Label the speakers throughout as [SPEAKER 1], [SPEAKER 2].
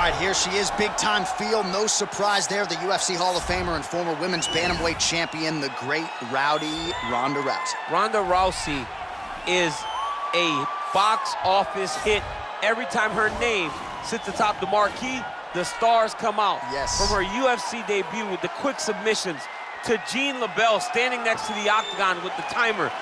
[SPEAKER 1] right, here she is, big-time feel. No surprise there, the UFC Hall of Famer and former women's bantamweight champion, the great rowdy Ronda Rousey.
[SPEAKER 2] Ronda Rousey is a box office hit. Every time her name sits atop the marquee, the stars come out.
[SPEAKER 1] Yes.
[SPEAKER 2] From her UFC debut with the quick submissions to Jean LaBelle standing next to the octagon with the timer.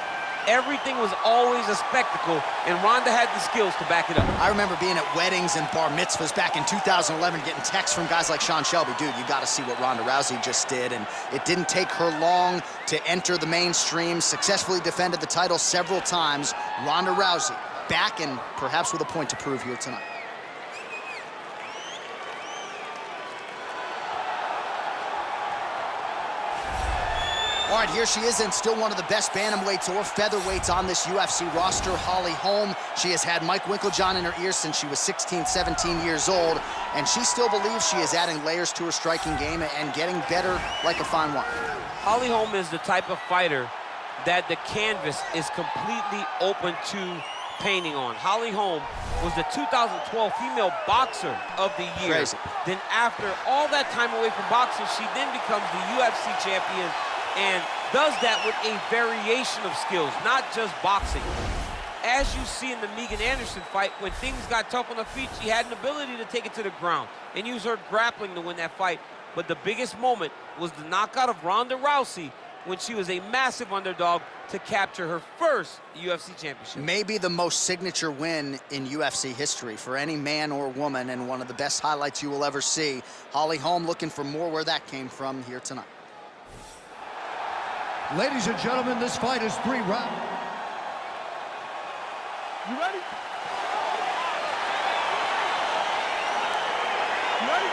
[SPEAKER 2] Everything was always a spectacle, and Ronda had the skills to back it up.
[SPEAKER 1] I remember being at weddings and bar mitzvahs back in 2011, getting texts from guys like Sean Shelby. Dude, you got to see what Ronda Rousey just did, and it didn't take her long to enter the mainstream, successfully defended the title several times. Ronda Rousey back and perhaps with a point to prove here tonight. All right, here she is, and still one of the best bantamweights or featherweights on this UFC roster, Holly Holm. She has had Mike Winkeljohn in her ear since she was 16, 17 years old, and she still believes she is adding layers to her striking game and getting better like a fine wine.
[SPEAKER 2] Holly Holm is the type of fighter that the canvas is completely open to painting on. Holly Holm was the 2012 Female Boxer of the Year.
[SPEAKER 1] Crazy.
[SPEAKER 2] Then after all that time away from boxing, she then becomes the UFC champion and does that with a variation of skills, not just boxing. As you see in the Megan Anderson fight, when things got tough on the feet, she had an ability to take it to the ground and use her grappling to win that fight. But the biggest moment was the knockout of Ronda Rousey when she was a massive underdog to capture her first UFC championship.
[SPEAKER 1] Maybe the most signature win in UFC history for any man or woman, and one of the best highlights you will ever see. Holly Holm looking for more where that came from here tonight.
[SPEAKER 3] Ladies and gentlemen, this fight is 3 rounds. You ready? You ready?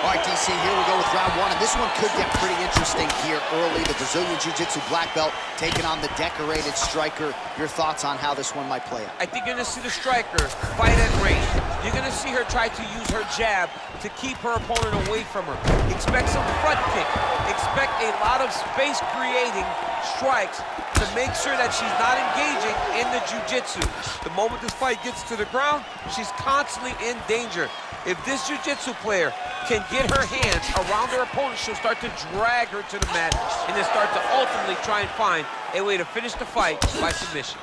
[SPEAKER 1] All right, DC, here we go with round 1, and this one could get pretty interesting here early. The Brazilian Jiu-Jitsu black belt taking on the decorated striker. Your thoughts on how this one might play out?
[SPEAKER 2] I think you're going to see the striker fight at range. You're going to see her try to use her jab to keep her opponent away from her. Expect some front kick. Expect a lot of space-creating strikes to make sure that she's not engaging in the jiu-jitsu. The moment this fight gets to the ground, she's constantly in danger. If this jiu-jitsu player can get her hands around her opponent, she'll start to drag her to the mat and then start to ultimately try and find a way to finish the fight by submission.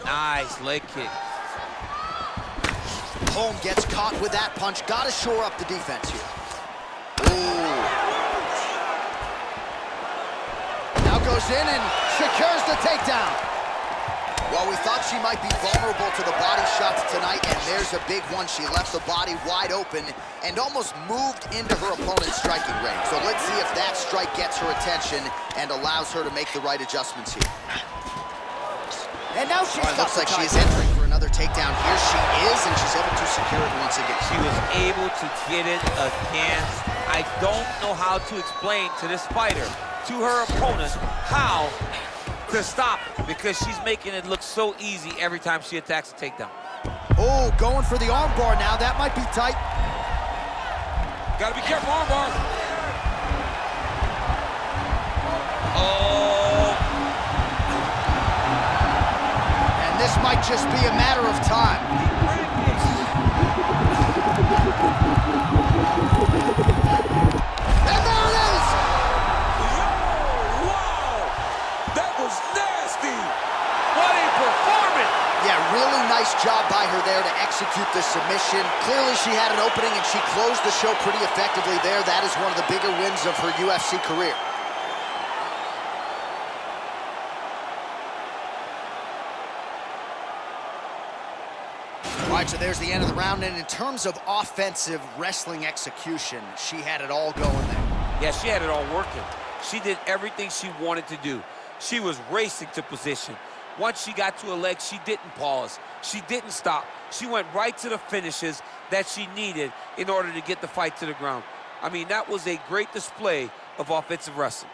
[SPEAKER 2] Nice leg kick.
[SPEAKER 1] Holm gets caught with that punch. Got to shore up the defense here. Ooh. Now goes in and secures the takedown. Well, we thought she might be vulnerable to the body shots tonight, and there's a big one. She left the body wide open and almost moved into her opponent's striking range. So let's see if that strike gets her attention and allows her to make the right adjustments here. And now she's looks like she's entering for another takedown. Here she is, and she's able to secure it once again.
[SPEAKER 2] She was able to get it again. I don't know how to explain to this fighter, to her opponent, how to stop it, because she's making it look so easy every time she attacks a takedown.
[SPEAKER 1] Oh, going for the armbar now. That might be tight.
[SPEAKER 2] Gotta be careful, armbar. Oh.
[SPEAKER 1] And this might just be a matter of time. And there it is! Yeah, really nice job by her there to execute the submission. Clearly she had an opening and she closed the show pretty effectively there. That is one of the bigger wins of her UFC career. All right, so there's the end of the round, and in terms of offensive wrestling execution, she had it all going there.
[SPEAKER 2] Yeah, she had it all working. She did everything she wanted to do. She was racing to position. Once she got to her legs, she didn't pause. She didn't stop. She went right to the finishes that she needed in order to get the fight to the ground. I mean, that was a great display of offensive wrestling.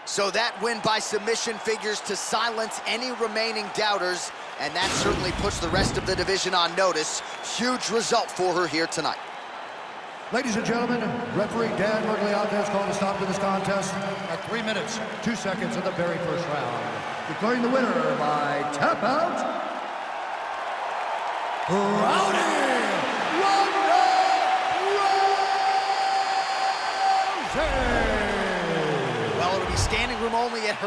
[SPEAKER 1] So that win by submission figures to silence any remaining doubters, and that certainly puts the rest of the division on notice. Huge result for her here tonight.
[SPEAKER 3] Ladies and gentlemen, referee Dan Mergliata has called a stop to this contest at 3 minutes, 2 seconds of the very first round. Declaring the winner by tap out, Ronda Rousey!
[SPEAKER 1] Well, it'll be standing room only at her